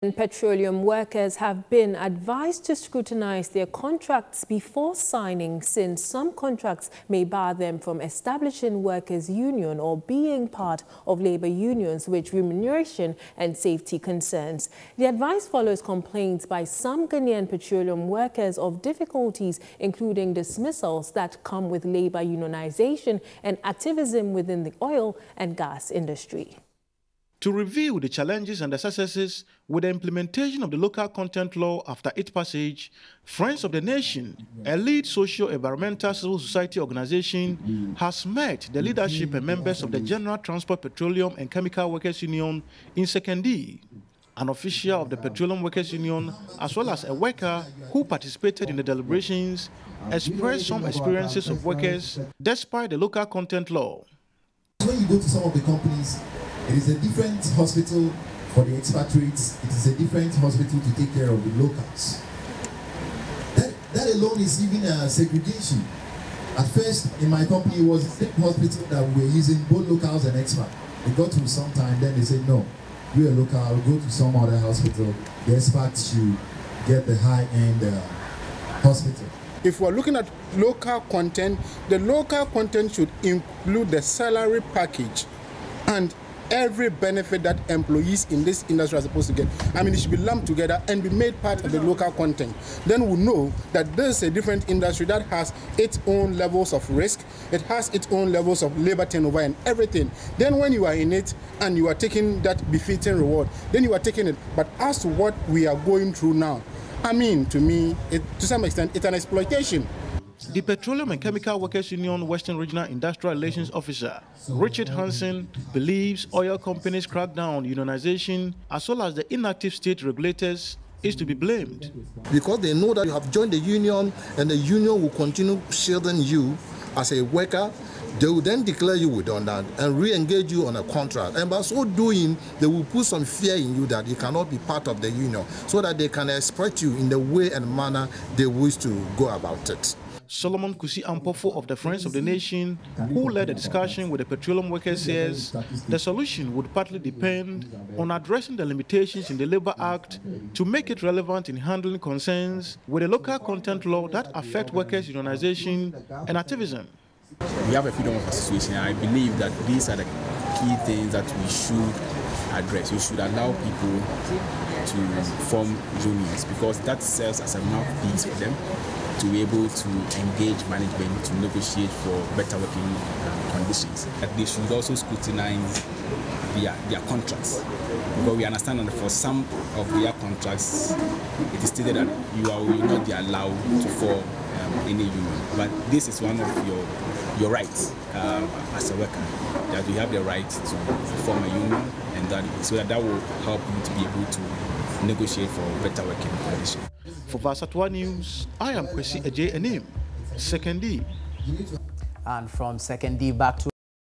Petroleum workers have been advised to scrutinize their contracts before signing, since some contracts may bar them from establishing workers' union or being part of labor unions with remuneration and safety concerns. The advice follows complaints by some Ghanaian petroleum workers of difficulties, including dismissals that come with labor unionization and activism within the oil and gas industry. To review the challenges and the successes with the implementation of the local content law after its passage, Friends of the Nation, a lead socio-environmental civil society organization, has met the leadership and members of the General Transport, Petroleum and Chemical Workers Union in Sekondi. An official of the Petroleum Workers Union, as well as a worker who participated in the deliberations, expressed some experiences of workers despite the local content law. When you go to some of the companies, it is a different hospital for the expatriates. It is a different hospital to take care of the locals. That alone is even a segregation. At first, in my company, it was the same hospital that we were using both locals and expats. It got to some time, then they said, no, you're a local, go to some other hospital. The expats should get the high-end hospital. If we're looking at local content, the local content should include the salary package and every benefit that employees in this industry are supposed to get. I mean, it should be lumped together and be made part of the local content. Then we'll know that this is a different industry that has its own levels of risk, it has its own levels of labor turnover and everything. Then when you are in it and you are taking that befitting reward, then you are taking it. But as to what we are going through now, I mean, to me, to some extent, it's an exploitation. The Petroleum and Chemical Workers Union Western Regional Industrial Relations Officer, Richard Hansen, believes oil companies' crackdown on unionization, as well as the inactive state regulators, is to be blamed. Because they know that you have joined the union and the union will continue shielding you as a worker, they will then declare you redundant and re-engage you on a contract. And by so doing, they will put some fear in you that you cannot be part of the union, so that they can exploit you in the way and manner they wish to go about it. Solomon Kusi Ampofo of the Friends of the Nation, who led a discussion with the petroleum workers, says the solution would partly depend on addressing the limitations in the Labour Act to make it relevant in handling concerns with the local content law that affect workers' unionization and activism. We have a freedom of association. I believe that these are the key things that we should address. We should allow people to form unions, because that serves as a mouthpiece for them to be able to engage management to negotiate for better working conditions. That they should also scrutinize their contracts, because we understand that for some of their contracts it is stated that you will not be allowed to form any union. But this is one of your rights as a worker, that you have the right to form a union, and that will help you to be able to negotiate for better working conditions. For Versatile News, I am Kwesi Eje Enim, Sekondi. And from Sekondi back to